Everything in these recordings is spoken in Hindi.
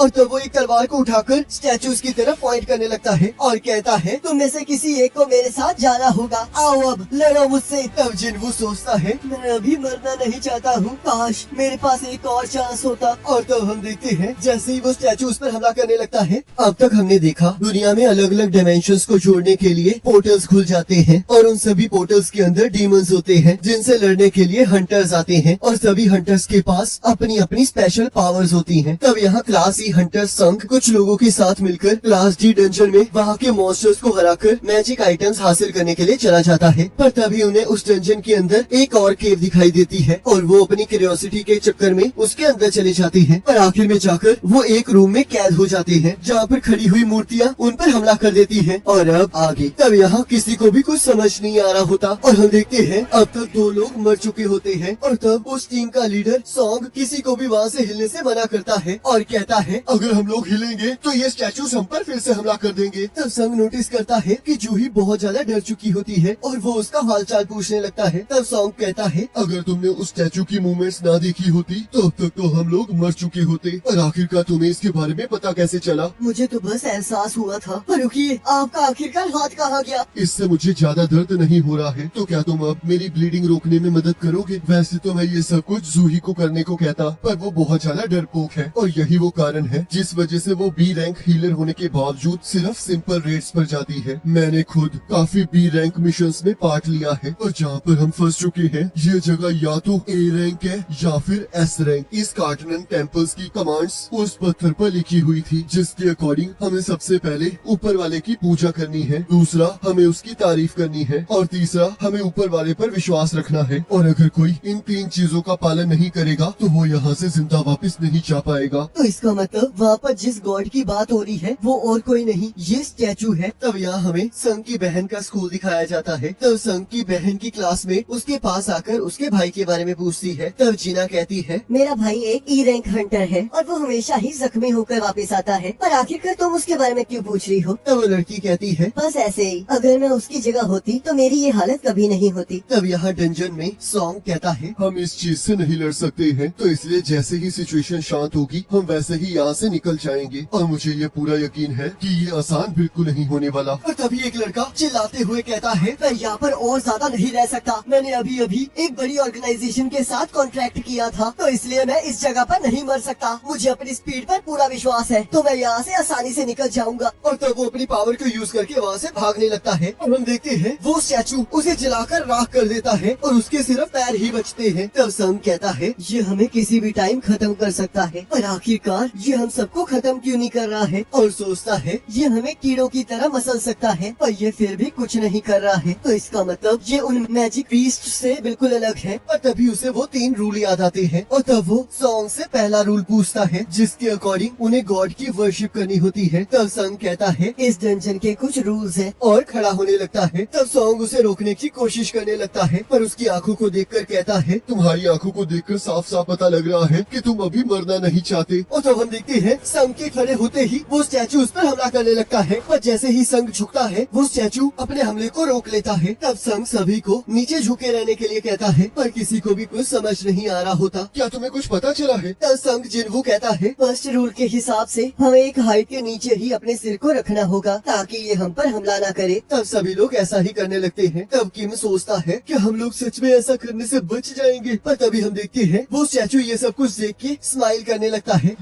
और तब वो एक तलवार को उठाकर स्टैचूज की तरफ पॉइंट करने लगता है और कहता है, तुम में से किसी एक को मेरे साथ जाना होगा, आओ अब लड़ो मुझसे। तब जिन्वू सोचता है, मैं अभी मरना नहीं चाहता हूँ, काश मेरे पास एक और चांस होता। और तब हम देखते हैं जैसे ही वो स्टैचू उस पर हमला करने लगता है। अब तक हमने देखा दुनिया में अलग अलग डायमेंशंस को जोड़ने के लिए पोर्टल्स खुल जाते हैं और उन सभी पोर्टल्स के अंदर डीमंस होते हैं जिनसे लड़ने के लिए हंटर्स आते हैं और सभी हंटर्स के पास अपनी अपनी स्पेशल पावर्स होती हैं। तब यहाँ क्लास ई हंटर्स संघ कुछ लोगों के साथ मिलकर क्लास डी डंजन में वहाँ के मॉन्स्टर्स को हराकर मैजिक आइटम्स हासिल करने के लिए चला जाता है। पर तभी उन्हें उस डंजन के अंदर एक और केव दिखाई देती है और वो अपनी क्यूरियोसिटी के चक्कर में उसके अंदर चले जाते हैं। पर आखिर में जाकर वो एक रूम में कैद हो जाते हैं जहाँ पर खड़ी हुई मूर्तियाँ उन पर हमला कर देती हैं। और अब आगे तब यहाँ किसी को भी कुछ समझ नहीं आ रहा होता और हम देखते हैं अब तक 2 लोग मर चुके होते हैं। और तब उस टीम का लीडर सॉन्ग किसी को भी वहाँ से हिलने से मना करता है और कहता है, अगर हम लोग हिलेंगे तो ये स्टैचूज हम पर फिर से हमला कर देंगे। तब संग नोटिस करता है कि जूही बहुत ज्यादा डर चुकी होती है और वो उसका हालचाल पूछने लगता है। तब सॉन्ग कहता है, अगर तुमने उस स्टैचू की मूवमेंट्स ना देखी होती तो अब तक तो हम लोग मर चुके होते। और आखिरकार तुम्हें इसके बारे में पता कैसे चला? मुझे तो बस एहसास हुआ था। पर रुकिए, आपका आखिरकार हाथ कहाँ गया? इससे मुझे ज्यादा दर्द नहीं हो रहा है, तो क्या तुम अब मेरी ब्लीडिंग रोकने में मदद करोगे? वैसे तो मैं ये सब कुछ जूही को करने को कहता, पर वो बहुत ज्यादा डरपोक है और यही वो कारण है जिस वजह से वो बी रैंक हीलर होने के बावजूद सिर्फ सिंपल रेट्स पर जाती है। मैंने खुद काफी बी रैंक मिशंस में पार्ट लिया है और जहाँ पर हम फंस चुके हैं ये जगह या तो ए रैंक है या फिर एस रैंक। इस कार्टनन टेम्पल्स की कमांड्स उस पत्थर पर लिखी हुई थी जिसके अकॉर्डिंग हमें सबसे पहले ऊपर वाले की पूजा करनी है, दूसरा हमें उसकी तारीफ करनी है और तीसरा हमें ऊपर वाले पर विश्वास रखना है। और अगर कोई इन 3 चीजों का पालन नहीं करेगा तो वो यहाँ से जिंदा वापस नहीं जा पाएगा। तो इसका मतलब वहाँ पर जिस गॉड की बात हो रही है वो और कोई नहीं, ये स्टैचू है। तब यहाँ हमें संग की बहन का स्कूल दिखाया जाता है। तब संग की बहन की क्लास में उसके पास आकर उसके भाई के बारे में पूछती है। तब जीना कहती है, मेरा भाई एक ई रैंक हंटर है और वो हमेशा ही जख्मी होकर वापस आता है, पर आखिरकार तुम उसके बारे में क्यों पूछ रही हो? तब वो लड़की कहती है, बस ऐसे ही, अगर मैं उसकी जगह होती तो मेरी ये हालत कभी नहीं होती। तब यहाँ डंजन में सॉन्ग कहता है, हम इस चीज से नहीं लड़ सकते हैं, तो इसलिए जैसे ही सिचुएशन शांत होगी हम वैसे ही यहाँ से निकल जाएंगे और मुझे ये पूरा यकीन है कि ये आसान बिल्कुल नहीं होने वाला। और तभी एक लड़का चिल्लाते हुए कहता है, मैं यहाँ पर और ज्यादा नहीं रह सकता। मैंने अभी अभी एक बड़ी ऑर्गेनाइजेशन के साथ कॉन्ट्रैक्ट किया था, तो इसलिए मैं इस जगह पर नहीं मर सकता। मुझे अपनी स्पीड पर पूरा विश्वास है, तो मैं यहाँ से आसानी से निकल जाऊंगा। और तब वो अपनी पावर को यूज करके वहाँ से भागने लगता है और हम देखते हैं वो स्टैचू उसे जलाकर राख कर देता है और उसके सिर्फ पैर ही बचते हैं। तब संग कहता है, ये हमें किसी भी टाइम खत्म कर सकता है, पर आखिरकार ये हम सबको खत्म क्यों नहीं कर रहा है? और सोचता है, ये हमें कीड़ों की तरह मसल सकता है, पर ये फिर भी कुछ नहीं कर रहा है, तो इसका मतलब ये उन मैजिक बीस्ट से बिल्कुल अलग है। और तभी उसे वो 3 रूल याद आते हैं और तब वो सॉन्ग से पहला रूल पूछता है जिसके अकॉर्डिंग उन्हें गॉड की वर्शिप करनी होती है। तब संग कहता है, इस डंजन के कुछ रूल्स हैं। और खड़ा होने लगता है। तब सॉन्ग उसे रोकने की कोशिश करने लगता है पर उसकी आंखों को देखकर कहता है, तुम्हारी आंखों को देखकर साफ साफ पता लग रहा है कि तुम अभी मरना नहीं चाहते। और तब हम देखते हैं संग के खड़े होते ही वो स्टैचू उस पर हमला करने लगता है, पर जैसे ही संग झुकता है वो स्टैचू अपने हमले को रोक लेता है। तब संग सभी को नीचे झुके रहने के लिए कहता है पर किसी को भी कुछ समझ नहीं आ रहा होता। क्या तुम्हें कुछ पता चला है? तब संग जिन्वू कहता है, फर्स्ट रूल के हिसाब से हमें एक हाइट के नीचे ही अपने सिर को रखना होगा ताकि ये हम पर हमला ना करे। तब सभी लोग ऐसा ही करने लगते हैं। तब किम सोचता है कि हम लोग सच में ऐसा करने से बच जाएंगे, पर तभी हम देखते हैं वो स्टैचू ये सब कुछ देख के स्माइल करने लगता है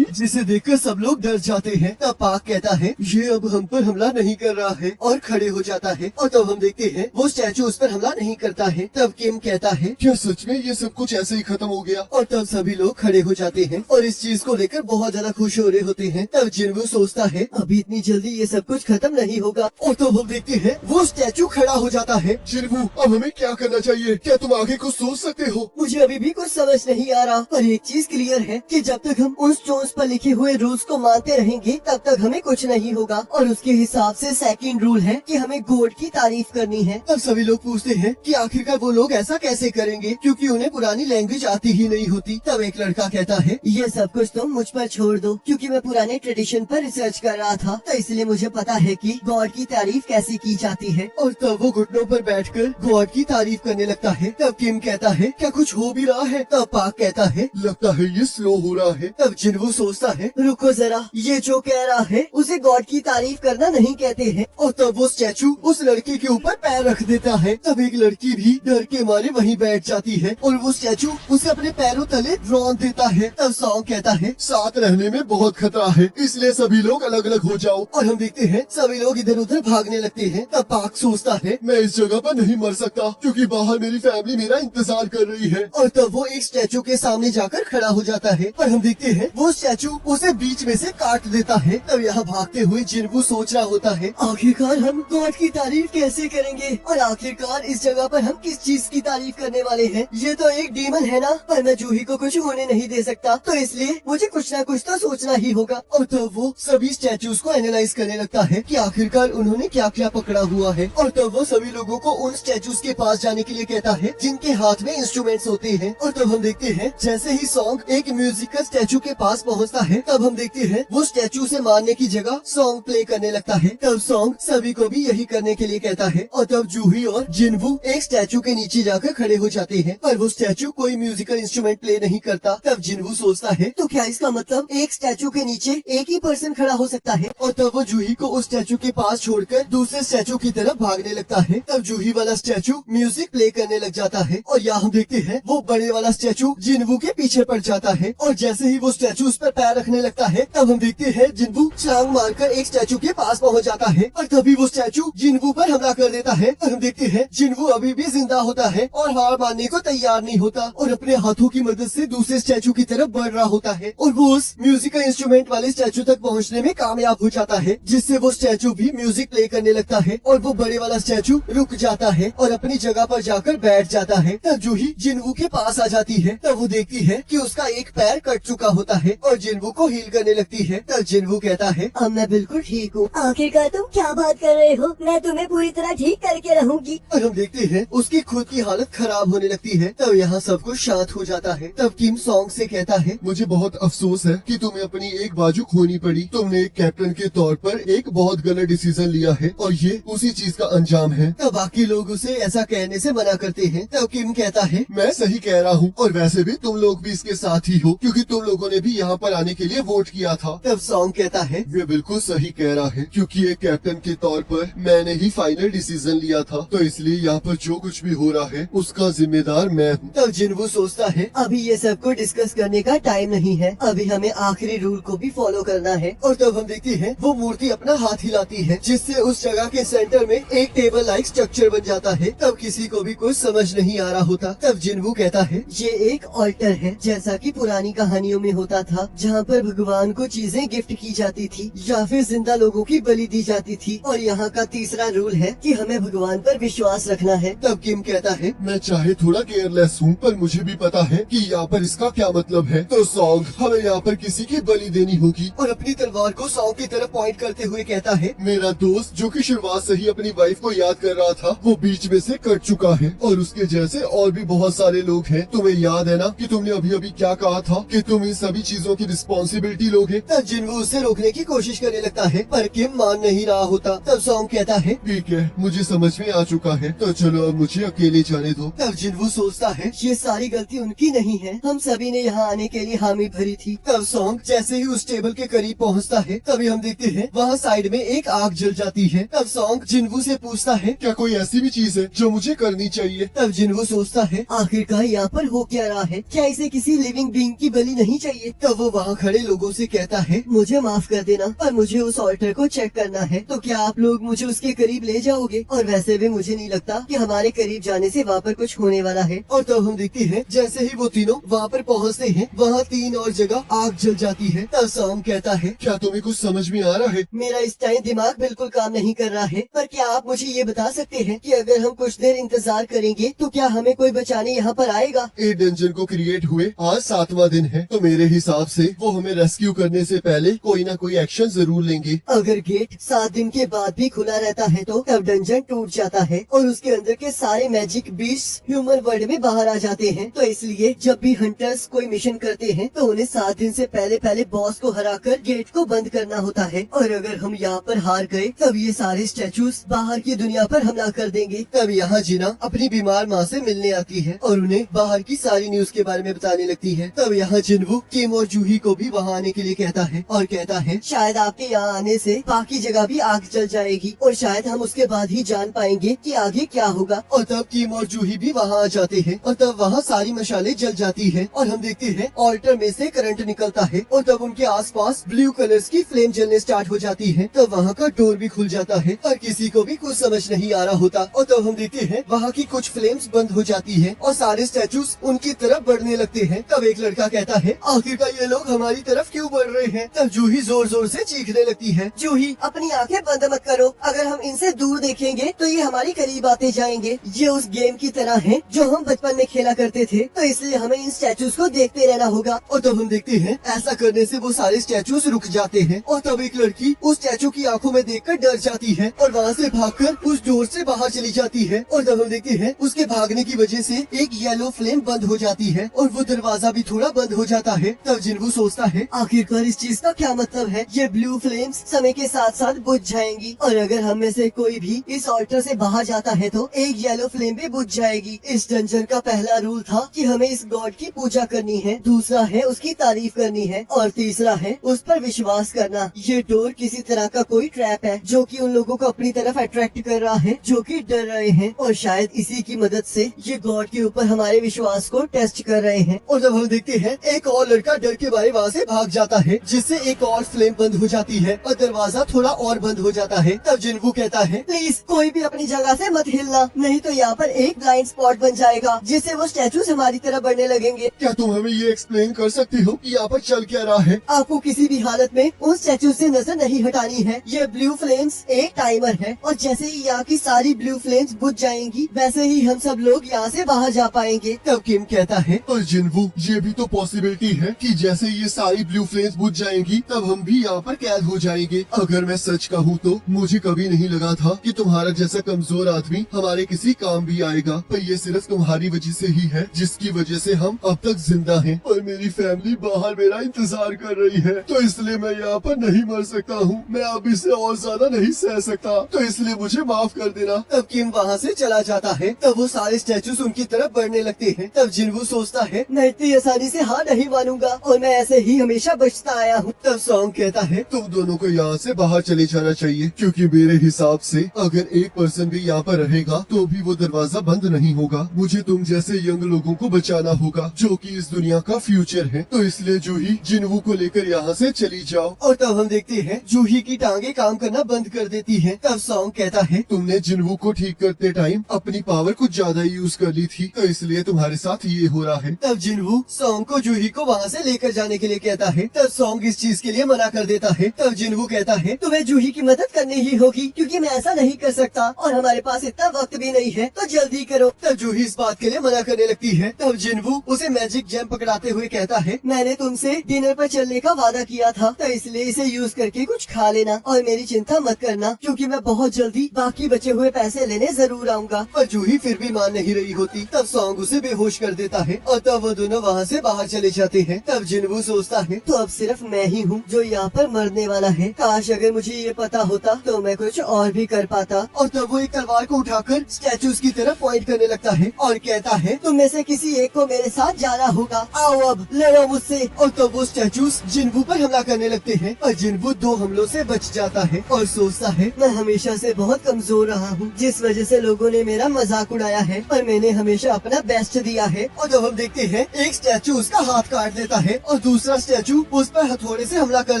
जिसे देखकर सब लोग डर जाते हैं। तब पाक कहता है, ये अब हम पर हमला नहीं कर रहा है और खड़े हो जाता है। और तब हम देखते हैं वो स्टैचू उस पर हमला नहीं करता है। तब किम कहता है, क्या सच में ये सब कुछ ऐसे ही खत्म हो गया? और तब सभी लोग खड़े हो जाते हैं और इस चीज को लेकर बहुत ज्यादा खुश हो रहे होते हैं। तब जिन्वू सोचता है, अभी इतनी जल्दी ये सब कुछ खत्म नहीं होगा। और तब हम देखते हैं वो स्टैचू खड़ा हो जाता है। जिन्वू, अब हमें क्या करना चाहिए? क्या तुम आगे कुछ सोच सकते हो? मुझे अभी भी कुछ समझ नहीं आ रहा, पर एक चीज क्लियर है कि जब तक हम उन स्टोन्स पर लिखे हुए रूल्स को मानते रहेंगे तब तक हमें कुछ नहीं होगा। और उसके हिसाब से सेकंड रूल है कि हमें गॉड की तारीफ करनी है। तब सभी लोग पूछते हैं कि आखिरकार वो लोग ऐसा कैसे करेंगे क्योंकि उन्हें पुरानी लैंग्वेज आती ही नहीं होती। तब एक लड़का कहता है, ये सब कुछ तुम मुझ पर छोड़ दो, क्योंकि मैं पुराने ट्रेडिशन पर रिसर्च कर रहा था, तो इसलिए मुझे पता है कि गॉड की तारीफ कैसे की जाती है। और तब वो घुटनों पर बैठकर गॉड की तारीफ करने लगता है। तब किम कहता है, क्या कुछ हो भी रहा है? तब पाक कहता है, लगता है ये स्लो हो रहा है। तब जिन्वू सोचता है रुको जरा, ये जो कह रहा है उसे गॉड की तारीफ करना नहीं कहते हैं। और तब वो स्टैचू उस लड़के के ऊपर पैर रख देता है। तब एक लड़की भी डर के मारे वहीं बैठ जाती है और वो स्टैचू उसे अपने पैरों तले रौंद देता है। तब सॉन्ग कहता है साथ रहने में बहुत खतरा है, इसलिए सभी लोग अलग अलग हो जाओ। और हम देखते हैं सभी लोग इधर उधर भागने लगते हैं। तब पार्क सोचता है मैं इस जगह पर नहीं मर सकता क्योंकि बाहर मेरी फैमिली मेरा इंतजार कर रही है। और तब वो एक स्टैचू के सामने जाकर खड़ा हो जाता है। पर हम देखते हैं वो स्टैचू उसे बीच में से काट देता है। तब यहाँ भागते हुए जिन्वू सोच रहा होता है आखिरकार हम गॉड की तारीफ कैसे करेंगे, और आखिरकार इस जगह पर हम किस चीज की तारीफ करने वाले हैं। ये तो एक डीमन है ना, पर मैं जूही को कुछ होने नहीं दे सकता, तो इसलिए मुझे कुछ ना कुछ तो सोचना ही होगा। और तब वो सभी स्टैचूज को एनालाइज करने लगता है कि आखिरकार उन्होंने क्या क्या पकड़ा हुआ है। और तब वो सभी लोगों को उन स्टैचूज के पास जाने के लिए कहता है जिनके हाथ में इंस्ट्रूमेंट्स होते हैं। और तब हम देखते हैं जैसे ही सॉन्ग एक म्यूजिकल स्टैचू के पास पहुंचता है, तब हम देखते हैं वो स्टैचू से मारने की जगह सॉन्ग प्ले करने लगता है। तब सॉन्ग सभी को भी यही करने के लिए कहता है। और तब जूही और जिन्वू एक स्टैचू के नीचे जाकर खड़े हो जाते हैं, पर वो स्टैचू कोई म्यूजिकल इंस्ट्रूमेंट प्ले नहीं करता। तब जिन्वू सोचता है तो क्या इसका मतलब एक स्टैचू के नीचे एक ही पर्सन खड़ा हो सकता है। और तब वो जूही को उस स्टैचू के पास छोड़कर दूसरे स्टैचू की तरफ भागने लगता है। तब जूही वाला स्टैचू म्यूजिक प्ले करने लग जाता है और यहाँ हम देखते हैं वो बड़े वाला स्टैचू जिन्वू के पीछे पड़ जाता है। और जैसे ही वो स्टैचू उस पर पैर रखने लगता है, तब हम देखते हैं जिन्वू छलांग मारकर एक स्टैचू के पास पहुँच जाता है और तभी वो स्टैचू जिन्वू पर हमला कर देता है। और हम देखते हैं जिन्वू अभी भी जिंदा होता है और हार मानने को तैयार नहीं होता और अपने हाथों की मदद से दूसरे स्टैचू की तरफ बढ़ रहा होता है और वो उस म्यूजिकल इंस्ट्रूमेंट वाले स्टैचू तक पहुंचने में कामयाब हो जाता है, जिससे वो स्टैचू भी म्यूजिक प्ले करने लगता है और वो बड़े वाला स्टैचू रुक जाता है और अपनी जगह पर जाकर बैठ जाता है। तब जूही जिन्वू के पास आ जाती है। तब वो देखती है कि उसका एक पैर कट चुका होता है और जिन्वू को हील करने लगती है। तब जिन्वू कहता है अब मैं बिल्कुल ठीक हूँ। आखिरकार तुम क्या बात कर रहे हो, मैं तुम्हें पूरी तरह ठीक करके रहूंगी। और हम देखते हैं उसकी खुद की हालत खराब होने लगती है। तब यहाँ सब कुछ शांत हो जाता है। तब किम सॉन्ग से कहता है मुझे बहुत अफसोस है कि तुम्हें अपनी एक बाजू खोनी पड़ी। तुमने एक कैप्टन के तौर पर एक बहुत गलत डिसीजन लिया है और ये उसी चीज का अंजाम है। तब बाकी लोग उसे ऐसा कहने से मना करते हैं। तब किम कहता है मैं सही कह रहा हूँ और वैसे भी तुम लोग भी इसके साथ ही हो क्योंकि तुम लोगों ने भी यहाँ पर आने के लिए वोट किया था। तब सॉन्ग कहता है ये बिल्कुल सही कह रहा है क्योंकि एक कैप्टन के तौर पर मैंने ही फाइनल डिसीजन लिया था, तो इसलिए यहाँ पर जो कुछ भी हो रहा है उसका जिम्मेदार मैं हूँ। तब जिन्वू सोचता है अभी ये सब को डिस्कस करने का टाइम नहीं है, अभी हमें आखिरी रूल को भी फॉलो करना है। और तब हम देखते हैं वो मूर्ति अपना हाथ हिलाती है, जिससे उस जगह के सेंटर में एक टेबल लाइक स्ट्रक्चर बन जाता है। तब किसी को भी कुछ समझ नहीं आ रहा होता। तब जिन्वू कहता है ये एक ऑल्टर है, जैसा कि पुरानी कहानियों में होता था, जहाँ पर भगवान को चीजें गिफ्ट की जाती थी या फिर जिंदा लोगों की बलि दी जाती थी। और यहाँ का तीसरा रूल है कि हमें भगवान पर विश्वास रखना है। तब किम कहता है मैं चाहे थोड़ा केयरलेस हूँ पर मुझे भी पता है कि यहाँ पर इसका क्या मतलब है। तो सॉन्ग हमें यहाँ पर किसी की बलि देनी होगी। और अपनी तलवार को सॉन्ग की तरफ पॉइंट करते हुए कहता है मेरा दोस्त जो कि शुरुआत से ही अपनी वाइफ को याद कर रहा था वो बीच में से कट चुका है और उसके जैसे और भी बहुत सारे लोग हैं। तुम्हें याद है ना कि तुमने अभी अभी क्या कहा था कि तुम इन सभी चीजों की रिस्पॉन्सिबिलिटी लोगे। तब जिन्वू उसे रोकने की कोशिश करने लगता है पर किम मान नहीं रहा होता। तब सॉन्ग कहता है ठीक है मुझे समझ में आ चुका है, तो चलो अब मुझे अकेले जाने दो। तब जिन्वू सोचता है ये सारी गलती उनकी नहीं है, हम सभी ने यहाँ आने के लिए हामी भरी थी। तब सॉन्ग जैसे ही उस टेबल के करीब पहुँचता है, तभी हम देखते हैं वहाँ साइड में एक आग जल जाती है। तब सॉन्ग जिन्वू से पूछता है क्या कोई ऐसी भी चीज है जो मुझे करनी चाहिए। तब जिन्वू सोचता है आखिरकार यहाँ पर हो क्या रहा है, क्या इसे किसी लिविंग बीइंग की बलि नहीं चाहिए। तब वो वहाँ खड़े लोगों से कहता है मुझे माफ कर देना पर मुझे उस ऑल्टर को चेक करना है, तो क्या आप लोग मुझे उसके करीब ले जाओगे। और वैसे भी मुझे नहीं लगता कि हमारे करीब जाने से वहाँ पर कुछ होने वाला है। और तब हम देखते हैं जैसे ही वो तीनों वहाँ पर पहुँचते हैं, वहाँ 3 और जगह आग जल जाती है। तब सॉन्ग कहता है क्या तुम्हें कुछ समझ में आ रहा है। मेरा इस टाइम दिमाग बिल्कुल काम नहीं कर रहा है, पर क्या आप मुझे ये बता सकते हैं कि अगर हम कुछ देर इंतजार करेंगे तो क्या हमें कोई बचाने यहाँ पर आएगा। ए डंजन को क्रिएट हुए आज 7वां दिन है, तो मेरे हिसाब से वो हमें रेस्क्यू करने से पहले कोई ना कोई एक्शन जरूर लेंगे। अगर गेट 7 दिन के बाद भी खुला रहता है तो तब डंजन टूट जाता है और उसके अंदर के सारे मैजिक बीस्ट ह्यूमन वर्ल्ड में बाहर आ जाते हैं। तो इसलिए जब भी हंटर्स कोई मिशन करते हैं तो उन्हें 7 दिन से पहले बॉस को हराकर गेट को बंद करना होता है। और अगर हम यहाँ पर हार गए तब ये सारे स्टैचूज बाहर की दुनिया पर हमला कर देंगे। तब यहाँ जिना अपनी बीमार माँ से मिलने आती है और उन्हें बाहर की सारी न्यूज के बारे में बताने लगती है। तब यहाँ जिन्वू, किम और जूही जूही को भी वहाँ आने के लिए कहता है और कहता है शायद आपके यहाँ आने से बाकी जगह भी आग जल जाएगी और शायद हम उसके बाद ही जान पाएंगे कि आगे क्या होगा। और तब किम और जूही भी वहाँ आ जाते हैं और तब वहाँ सारी मशालें जल जाती हैं और हम देखते हैं ऑल्टर में से करंट निकलता है और तब उनके आसपास ब्लू कलर्स की फ्लेम जलने स्टार्ट हो जाती है। तब वहाँ का डोर भी खुल जाता है और किसी को भी कुछ समझ नहीं आ रहा होता और तब हम देखते हैं वहाँ की कुछ फ्लेम्स बंद हो जाती है और सारे स्टैचूज उनकी तरफ बढ़ने लगते हैं। तब एक लड़का कहता है आखिरकार ये लोग हमारी तरफ क्यों बढ़ रहे हैं। तब जूही जोर जोर से चीखने लगती है। जूही अपनी आंखें बंद मत करो, अगर हम इनसे दूर देखेंगे तो ये हमारी करीब आते जाएंगे। ये उस गेम की तरह है जो हम बचपन में खेला करते थे, तो इसलिए हमें इन स्टैचूज को देखते रहना होगा। और तब हम देखते हैं ऐसा करने से वो सारे स्टैचूज रुक जाते हैं और तब एक लड़की उस स्टैचू की आंखों में देखकर डर जाती है और वहाँ से भागकर उस डोर से बाहर चली जाती है। और तब हम देखते हैं उसके भागने की वजह से एक येलो फ्लेम बंद हो जाती है और वो दरवाजा भी थोड़ा बंद हो जाता है। तब जिन्वू सोचता है आखिरकार इस चीज का क्या मतलब है। ये ब्लू फ्लेम्स समय के साथ साथ बुझ जाएंगी और अगर हम में से कोई भी इस ऑल्टर से बाहर जाता है तो एक येलो फ्लेम भी बुझ जाएगी। इस डंजन का पहला रूल था कि हमें इस गॉड की पूजा करनी है, दूसरा है उसकी तारीफ करनी है और तीसरा है उस पर विश्वास करना। ये डोर किसी तरह का कोई ट्रैप है जो कि उन लोगों को अपनी तरफ अट्रैक्ट कर रहा है जो कि डर रहे हैं और शायद इसी की मदद से ये गॉड के ऊपर हमारे विश्वास को टेस्ट कर रहे हैं। और जब हम देखते हैं एक और लड़का डर के मारे वहाँ से भाग जाता है जिससे एक और फ्लेम बंद हो जाती है और दरवाजा थोड़ा और बंद हो जाता है। तब जिन्वू कहता है प्लीज कोई भी अपनी जगह से मत हिलना, नहीं तो यहाँ पर एक ब्लाइंड स्पॉट बन जाएगा जिससे वो स्टैचूज हमारी तरफ बढ़ने लगेंगे। क्या तुम हमें ये एक्सप्लेन कर सकती हो कि यहाँ पर चल क्या रहा है। आपको किसी भी हालत में उन स्टैचू से नजर नहीं हटानी है। ये ब्लू फ्लेम्स एक टाइमर है और जैसे ही यहाँ की सारी ब्लू फ्लेम्स बुझ जाएंगी वैसे ही हम सब लोग यहाँ से बाहर जा पाएंगे। तब किम कहता है और जिन्वू ये भी तो पॉसिबिलिटी है कि जैसे ये सारी ब्लू फ्लेम्स बुझ जाएंगी तब हम भी यहाँ पर कैद हो जाएंगे। अगर मैं सच कहूँ तो मुझे कभी नहीं लगा था कि तुम्हारा जैसा कमजोर आदमी हमारे किसी काम भी आएगा, पर ये सिर्फ तुम्हारी वजह से ही है जिसकी वजह से हम अब तक जिंदा हैं। और मेरी फैमिली बाहर मेरा इंतजार कर रही है, तो इसलिए मैं यहाँ पर नहीं मर सकता हूँ। मैं अब इसे और ज्यादा नहीं सह सकता, तो इसलिए मुझे माफ कर देना। तब किम वहाँ से चला जाता है। तब वो सारे स्टैचूज उनकी तरफ बढ़ने लगते हैं। तब जिन्वू सोचता है मैं इतनी आसानी से हार नहीं मानूंगा और मैं ऐसे ही हमेशा बचता आया हूँ। तब सॉन्ग कहता है तुम दोनों को यहाँ से बाहर चले जाना चाहिए, क्योंकि मेरे हिसाब से अगर एक पर्सन भी यहाँ पर रहेगा तो भी वो दरवाजा बंद नहीं होगा। मुझे तुम जैसे यंग लोगों को बचाना होगा जो कि इस दुनिया का फ्यूचर है, तो इसलिए जूही जिन्वू को लेकर यहाँ से चली जाओ। और तब हम देखते हैं जूही की टांगे काम करना बंद कर देती हैं। तब सॉन्ग कहता है तुमने जिन्वू को ठीक करते टाइम अपनी पावर कुछ ज्यादा यूज कर ली थी, तो इसलिए तुम्हारे साथ ये हो रहा है। तब जिन्वू सॉन्ग को जूही को वहाँ से लेकर जाने के लिए कहता है। तब सॉन्ग इस चीज के लिए मना कर देता है। तब जिन्वू कहता है तुम्हें जूही की मदद करनी ही होगी क्योंकि मैं ऐसा नहीं कर सकता और हमारे पास इतना वक्त भी नहीं है, तो जल्दी करो। तब जूही इस बात के लिए मना करने लगती है। तब जिन्वू उसे मैजिक जेम पकड़ाते हुए कहता है मैंने तुमसे डिनर पर चलने का वादा किया था, तो इसलिए इसे यूज करके कुछ खा लेना और मेरी चिंता मत करना क्योंकि मैं बहुत जल्दी बाकी बचे हुए पैसे लेने जरूर आऊंगा। पर जूही फिर भी मान नहीं रही होती। तब सॉन्ग उसे बेहोश कर देता है और तब वो दोनों वहाँ से बाहर चले जाते हैं। तब जिन्वू सोचता है तो अब सिर्फ मैं ही हूँ जो यहाँ पर मरने वाला है। काश अगर मुझे ये पता होता तो मैं कुछ और भी कर पाता। और तब वो एक तलवार को उठाकर स्टैचूज की तरफ पॉइंट करने लगता है और कहता है तुम में से किसी एक को मेरे साथ जाना होगा, आओ अब लड़ो मुझसे। और तब वो स्टैचूज जिन्वू पर हमला करने लगते हैं और जिन्वू 2 हमलों से बच जाता है और सोचता है मैं हमेशा से बहुत कमजोर रहा हूँ जिस वजह से लोगों ने मेरा मजाक उड़ाया है, पर मैंने हमेशा अपना बेस्ट दिया है। और जब हम देखते हैं एक स्टैचू उसका हाथ काट देता है और दूसरा स्टैचू उस पर हथौड़े से हमला कर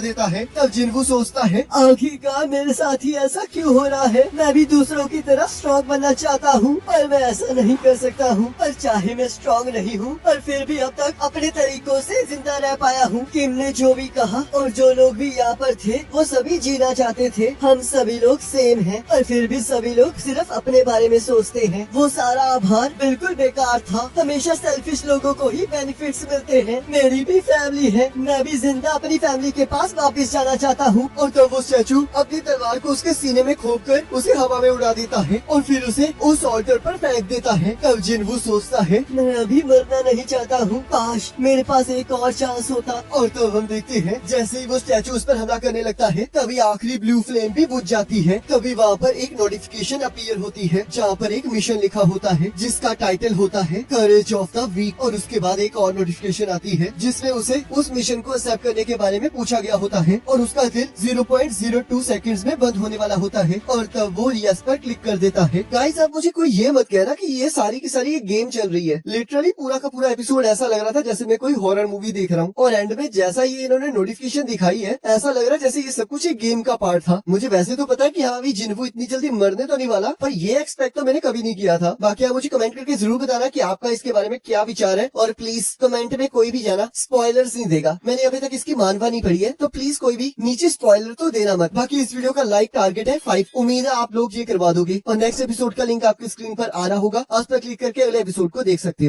देता है। तब जिन्वू सोचता है आखिरकार मेरे साथ ही ऐसा क्यों हो रहा है। मैं भी दूसरों की तरह स्ट्रॉन्ग बनना चाहता हूँ पर मैं ऐसा नहीं कर सकता हूँ। पर चाहे मैं स्ट्रॉन्ग नहीं हूँ पर फिर भी अब तक अपने तरीकों से जिंदा रह पाया हूँ। किम ने जो भी कहा और जो लोग भी यहाँ पर थे वो सभी जीना चाहते थे। हम सभी लोग सेम हैं और फिर भी सभी लोग सिर्फ अपने बारे में सोचते हैं। वो सारा आभार बिल्कुल बेकार था। हमेशा सेल्फिश लोगों को ही बेनिफिट्स मिलते हैं। मेरी भी फैमिली है, मैं भी जिंदा अपनी फैमिली के पास वापस जाना चाहता हूँ। और तब वो स्टैचू अपनी तलवार को उसके सीने में खोपकर उसे हवा में उड़ा देता है और फिर उसे उस ऑल्टर पर फेंक देता है। तब जिन्वू सोचता है मैं अभी मरना नहीं चाहता हूँ, काश मेरे पास एक और चांस होता। और तब हम देखते हैं जैसे ही वो स्टैचू उस पर हमला करने लगता है तभी आखिरी ब्लू फ्लेम भी बुझ जाती है। तभी वहाँ पर एक नोटिफिकेशन अपीयर होती है जहाँ पर एक मिशन लिखा होता है जिसका टाइटल होता है करेज ऑफ द वीक। और उसके बाद एक और नोटिफिकेशन आती है जिसमें उसे उससे उस मिशन को एक्सेप्ट करने के बारे में पूछा गया होता है और उसका दिल 0.02 सेकंड्स में बंद होने वाला होता है और तब वो यस पर क्लिक कर देता है। गाइस आप मुझे कोई ये मत कहना कि ये सारी की सारी ये गेम चल रही है। लिटरली पूरा का पूरा एपिसोड ऐसा लग रहा था जैसे मैं कोई हॉरर मूवी देख रहा हूँ और एंड में जैसा ये इन्होंने नोटिफिकेशन दिखाई है ऐसा लग रहा है जैसे ये सब कुछ एक गेम का पार्ट था। मुझे वैसे तो पता है कि हाँ अभी जिन्वू इतनी जल्दी मरने तो नहीं वाला, पर ये एक्सपेक्ट तो मैंने कभी नहीं किया था। बाकी आप मुझे कमेंट करके जरूर बताना कि आपका इसके बारे में क्या विचार है और प्लीज कमेंट में कोई भी जाना स्पॉयलर्स नहीं देगा। मैंने अभी तक इसकी मानवा नहीं पड़ी है तो प्लीज कोई भी नीचे स्पॉइलर तो देना मत। बाकी इस वीडियो का लाइक टारगेट है 5। उम्मीद है आप लोग ये करवा दोगे और नेक्स्ट एपिसोड का लिंक आपकी स्क्रीन पर आ रहा होगा। उस पर क्लिक करके अगले एपिसोड को देख सकते हो।